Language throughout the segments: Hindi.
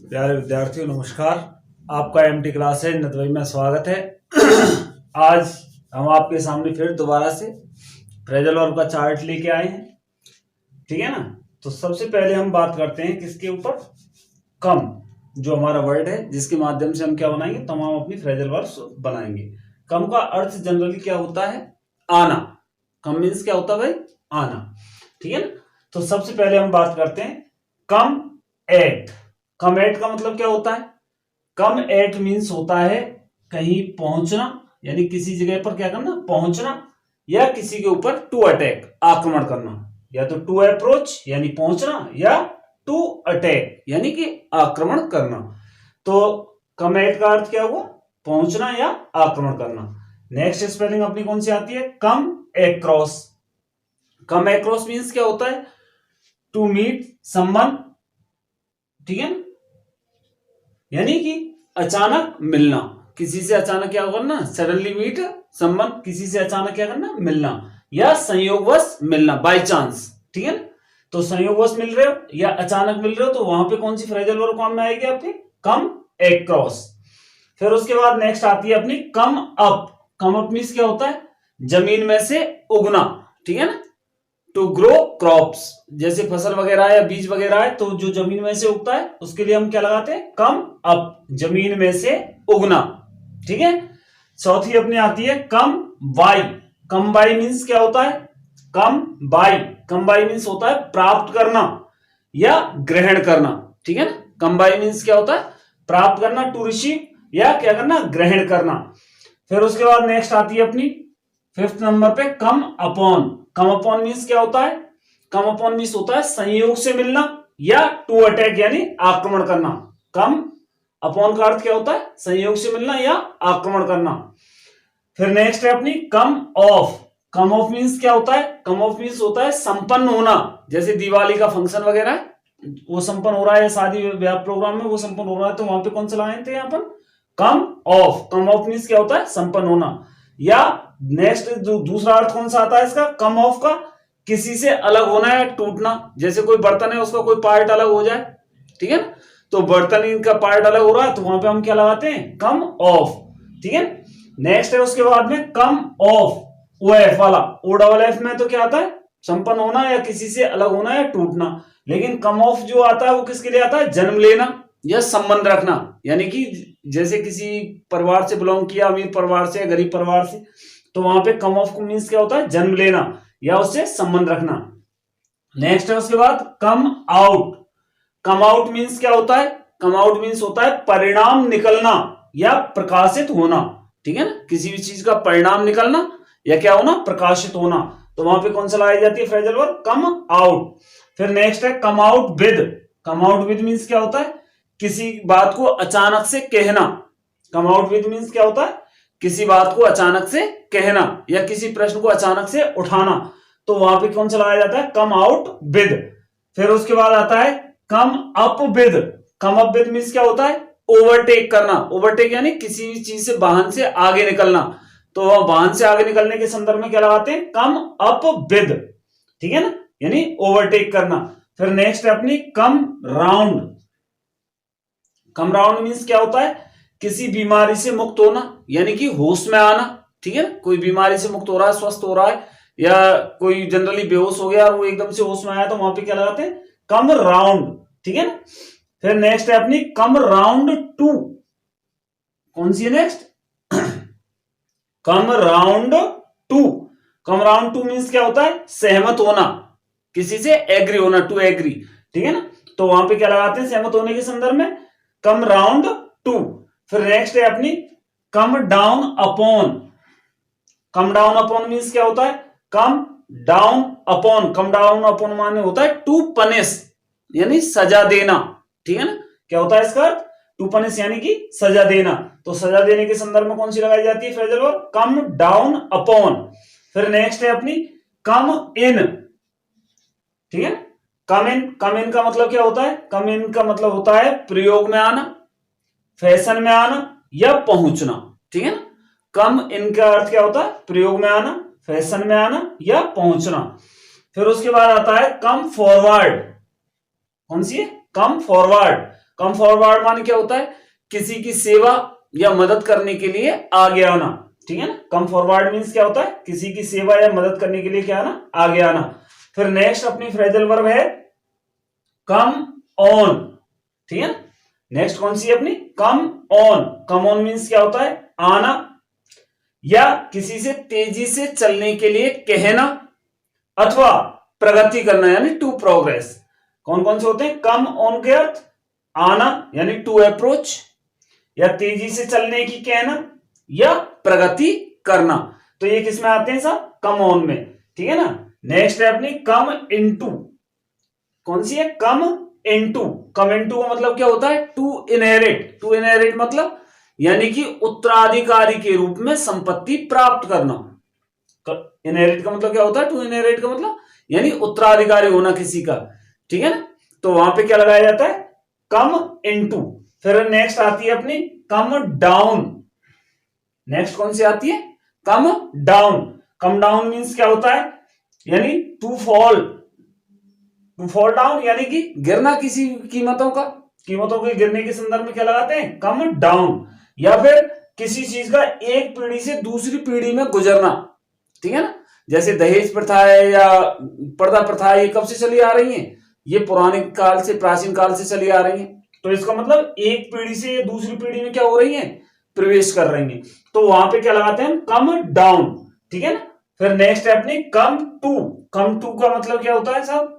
प्यारे विद्यार्थियों नमस्कार। आपका एमटी क्लास है नदवाई में स्वागत है। आज हम आपके सामने फिर दोबारा से फ्रेजल वर्ब का चार्ट लेके आए हैं, ठीक है ना। तो सबसे पहले हम बात करते हैं किसके ऊपर, कम, जो हमारा वर्ड है जिसके माध्यम से हम क्या बनाएंगे, तमाम अपनी फ्रेजल वर्ब्स बनाएंगे। कम का अर्थ जनरली क्या होता है, आना। कम मीन्स क्या होता है भाई, आना, ठीक है ना। तो सबसे पहले हम बात करते हैं कम एट। कम एट का मतलब क्या होता है, कम एट मीन्स होता है कहीं पहुंचना, यानी किसी जगह पर क्या करना, पहुंचना, या किसी के ऊपर टू अटैक, आक्रमण करना, या तो टू अप्रोच यानी पहुंचना, या टू अटैक यानी कि आक्रमण करना। तो कम एट का अर्थ क्या हुआ, पहुंचना या आक्रमण करना। नेक्स्ट स्पेलिंग अपनी कौन सी आती है, कम एक्रॉस। कम एक्रॉस मीन्स क्या होता है, टू मीट समवन, ठीक है ना, यानी कि अचानक मिलना, किसी से अचानक क्या करना, सडनली मीट समवन, किसी से अचानक क्या करना, मिलना, या संयोगवश मिलना, बाय चांस, ठीक है ना। तो संयोगवश मिल रहे हो या अचानक मिल रहे हो, तो वहां पे कौन सी फ्रेजल वर्ब काम में आएगी आपकी, कम एक्रॉस। फिर उसके बाद नेक्स्ट आती है अपनी come up. Come up means क्या होता है, जमीन में से उगना, ठीक है ना। टू ग्रो क्रॉप्स, जैसे फसल वगैरह है या बीज वगैरह है, तो जो जमीन में से उगता है उसके लिए हम क्या लगाते हैं, कम अप, जमीन में से उगना, ठीक है। चौथी अपनी आती है कम बाई। कम बाई मीन्स क्या होता है, कम बाई। कम बाई मीन्स होता है प्राप्त करना या ग्रहण करना, ठीक है ना। कम बाई मीन्स क्या होता है, प्राप्त करना, टू रिसीव, या क्या करना, ग्रहण करना। फिर उसके बाद नेक्स्ट आती है अपनी फिफ्थ नंबर पे come upon. Come upon means क्या होता है, कम अपॉन मीन्स होता है संयोग से मिलना या टू अटैक यानी आक्रमण करना। कम अपॉन का अर्थ क्या होता है, संयोग से मिलना या आक्रमण करना। फिर नेक्स्ट है अपनी कम ऑफ। कम ऑफ मीन्स क्या होता है, कम ऑफ मीन्स होता है संपन्न होना, जैसे दिवाली का फंक्शन वगैरह है वो संपन्न हो रहा है, शादी ब्याह प्रोग्राम में वो संपन्न हो रहा है, तो वहां पे कौन सा लाए थे यहाँ पर, कम ऑफ। कम ऑफ मीन्स क्या होता है, संपन्न होना। या नेक्स्ट दूसरा अर्थ कौन सा आता है इसका, कम ऑफ का, किसी से अलग होना या टूटना, जैसे कोई बर्तन है उसका कोई पार्ट अलग हो जाए, ठीक है ना, तो बर्तन का पार्ट अलग हो रहा है तो वहां पे हम क्या लगाते हैं, कम ऑफ, ठीक है। नेक्स्ट है उसके बाद में कम ऑफ, ओ एफ वाला, ओ डबल एफ में तो क्या आता है, संपन्न होना या किसी से अलग होना या टूटना। लेकिन कम ऑफ जो आता है वो किसके लिए आता है, जन्म लेना या संबंध रखना, यानी कि जैसे किसी परिवार से बिलोंग किया, अमीर परिवार से या गरीब परिवार से, तो वहां पे कम ऑफ मीन्स क्या होता है, जन्म लेना या उससे संबंध रखना। नेक्स्ट है उसके बाद come out. Come out means क्या होता है, कम आउट मीन्स होता है परिणाम निकलना या प्रकाशित होना, ठीक है ना, किसी भी चीज का परिणाम निकलना या क्या होना, प्रकाशित होना, तो वहां पे कौन सा लाई जाती है फ्रेजल वर्ब, कम आउट। फिर नेक्स्ट है come out with. Come out with means क्या होता है, किसी बात को अचानक से कहना। कम आउट विद मीन्स क्या होता है, किसी बात को अचानक से कहना या किसी प्रश्न को अचानक से उठाना, तो वहां पे कौन सा लगाया जाता है, कम आउट विद। फिर उसके बाद आता है come up with. Come up with means क्या होता है, ओवरटेक करना। ओवरटेक यानी किसी भी चीज से, वाहन से आगे निकलना, तो वाहन से आगे निकलने के संदर्भ में क्या लगाते हैं, कम अप विद, ठीक है ना, यानी ओवरटेक करना। फिर नेक्स्ट है अपनी come round. Come round means क्या होता है, किसी बीमारी से मुक्त होना यानी कि होश में आना, ठीक है, कोई बीमारी से मुक्त हो रहा है, स्वस्थ हो रहा है, या कोई जनरली बेहोश हो गया और वो एकदम से होश में आया, तो वहां पे क्या लगाते हैं, कम राउंड, ठीक है ना। फिर नेक्स्ट है अपनी कम राउंड टू। कौन सी है next, come round to. Come round to means क्या होता है, सहमत होना, किसी से एग्री होना, टू एग्री, ठीक है ना, तो वहां पे क्या लगाते हैं, सहमत होने के संदर्भ में कम राउंड टू। फिर नेक्स्ट है अपनी come down upon. Come down upon means क्या होता है, come down upon. Come down upon माने होता है टू पनिश यानी सजा देना, ठीक है ना, क्या होता है इसका अर्थ, टू पनिश यानी कि सजा देना, तो सजा देने के संदर्भ में कौन सी लगाई जाती है phrasal verb, come down upon. फिर नेक्स्ट है अपनी कम इन, ठीक है, कम इन। कम इन का मतलब क्या होता है, कम इन का मतलब होता है प्रयोग में आना, फैशन में आना या पहुंचना, ठीक है ना। कम इन का अर्थ क्या होता है, प्रयोग में आना, फैशन में आना या पहुंचना। फिर उसके बाद आता है कम फॉरवर्ड। कौन सी है, कम फॉरवर्ड। कम फॉरवर्ड माने क्या होता है, किसी की सेवा या मदद करने के लिए आगे आना, ठीक है ना। कम फॉरवर्ड मीन्स क्या होता है, किसी की सेवा या मदद करने के लिए क्या आना, आगे आना। फिर नेक्स्ट अपनी फ्रेजल वर्ब है कम ऑन, ठीक है ना। नेक्स्ट कौन सी है अपनी, come on. Come on means क्या होता है, आना या किसी से तेजी से चलने के लिए कहना अथवा प्रगति करना, यानी टू प्रोग्रेस। कौन कौन से होते हैं, कम ऑन के अर्थ आना यानी टू अप्रोच, या तेजी से चलने की कहना, या प्रगति करना। तो ये किस में आते हैं साहब, कम ऑन में, ठीक है ना। नेक्स्ट है अपनी कम इनटू। कौन सी है, कम इनटू। कम इनटू का मतलब क्या होता है, टू इनहेरिट। टू इनहेरिट मतलब यानी कि उत्तराधिकारी के रूप में संपत्ति प्राप्त करना। इनहेरिट का मतलब क्या होता है, टू इनहेरिट का मतलब यानी उत्तराधिकारी होना किसी का, ठीक है ना। तो वहां पे क्या लगाया जाता है, कम इनटू। फिर नेक्स्ट आती है अपनी कम डाउन। नेक्स्ट कौन सी आती है, come down. Come down means क्या होता है, यानी to fall. To fall down यानी कि गिरना किसी कीमतों के गिरने के संदर्भ में क्या लगाते हैं, कम डाउन। या फिर किसी चीज का एक पीढ़ी से दूसरी पीढ़ी में गुजरना, ठीक है ना। जैसे दहेज प्रथा है या पर्दा प्रथा है, ये कब से चली आ रही है, ये पुराने काल से, प्राचीन काल से चली आ रही है। तो इसका मतलब एक पीढ़ी से दूसरी पीढ़ी में क्या हो रही है, प्रवेश कर रही है। तो वहां पे क्या लगाते हैं, कम डाउन, ठीक है ना। फिर नेक्स्ट है अपनी कम टू। कम टू का मतलब क्या होता है साहब,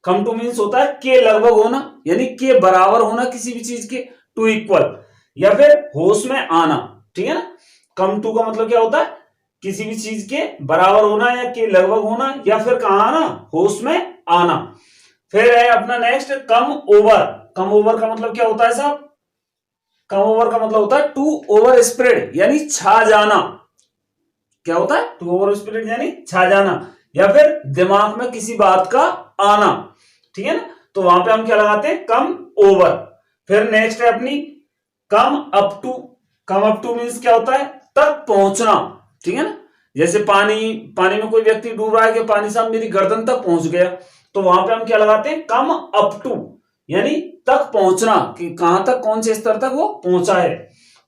कम टू मीन्स होता है के लगभग होना, यानी के बराबर होना किसी भी चीज के, टू इक्वल, या फिर होश में आना, ठीक है ना। कम टू का मतलब क्या होता है, किसी भी चीज के बराबर होना या के लगभग होना, या फिर कहां आना, होश में आना। फिर है अपना next come over. Come over का मतलब क्या होता है साहब, कम ओवर का मतलब होता है टू ओवर स्प्रेड, यानी छा जाना। क्या होता है, टू ओवर स्प्रेड यानी छा जाना, या फिर दिमाग में किसी बात का आना, ठीक है ना। तो वहां पे हम क्या लगाते हैं, कम ओवर। फिर नेक्स्ट है अपनी come up to. Come up to means क्या होता है, तक पहुंचना, ठीक है ना। जैसे पानी में कोई व्यक्ति डूब रहा है कि पानी साहब मेरी गर्दन तक पहुंच गया, तो वहां पे हम क्या लगाते हैं, कम अप टू, यानी तक पहुंचना, कि कहां तक, कौन से स्तर तक वो पहुंचा है।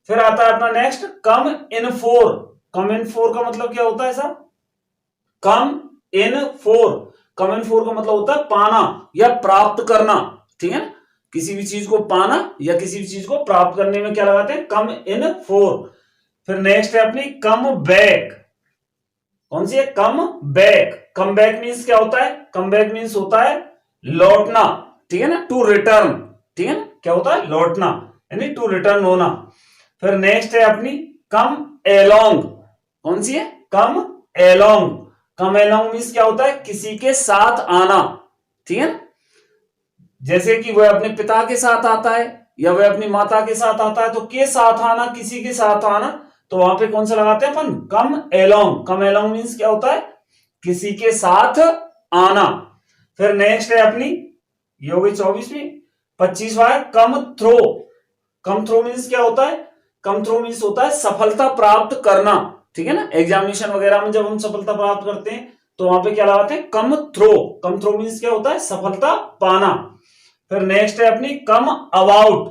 फिर आता है अपना नेक्स्ट कम इन फोर। कम इन फोर का मतलब क्या होता है साहब, कम इन फोर। कम इन फोर का मतलब होता है पाना या प्राप्त करना, ठीक है ना। किसी भी चीज को पाना या किसी भी चीज को प्राप्त करने में क्या लगाते हैं, कम इन फोर। फिर नेक्स्ट है अपनी कम बैक। कौन सी है, come back. Come back means क्या होता है, कम बैक मीन्स होता है लौटना, ठीक है ना, टू रिटर्न, ठीक है ना। क्या होता है, लौटना, यानी टू रिटर्न होना। फिर नेक्स्ट है अपनी कम एलोंग। कौन सी है, कम एलोंग। कम एलोंग मीन्स क्या होता है, किसी के साथ आना, ठीक है ना। जैसे कि वह अपने पिता के साथ आता है या वह अपनी माता के साथ आता है, तो के साथ आना, किसी के साथ आना, तो वहां पे कौन सा लगाते हैं अपन, कम एलोंग। कम एलोंग मीन्स क्या होता है, किसी के साथ आना। फिर नेक्स्ट है अपनी, ये हो गई 24वीं। 25वां है कम थ्रो। कम थ्रो मीन्स क्या होता है, कम थ्रो मीन्स होता है सफलता प्राप्त करना, ठीक है ना। एग्जामिनेशन वगैरह में जब हम सफलता प्राप्त करते हैं तो वहां पे क्या लगाते हैं, कम थ्रो। कम थ्रो मीन्स क्या होता है, सफलता पाना। फिर नेक्स्ट है अपनी come about.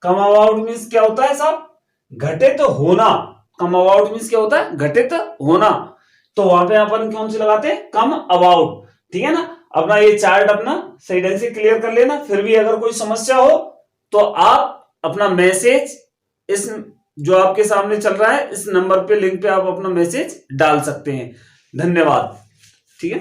Come about means क्या होता है साहब, घटित होना। कम अबाउट मीन्स क्या होता है, घटित होना। तो वहां पे अपन कौन सी लगाते हैं, कम अबाउट, ठीक है ना। अपना ये चार्ट अपना सही ढंग से क्लियर कर लेना। फिर भी अगर कोई समस्या हो तो आप अपना मैसेज, इस जो आपके सामने चल रहा है इस नंबर पे, लिंक पे आप अपना मैसेज डाल सकते हैं। धन्यवाद, ठीक है।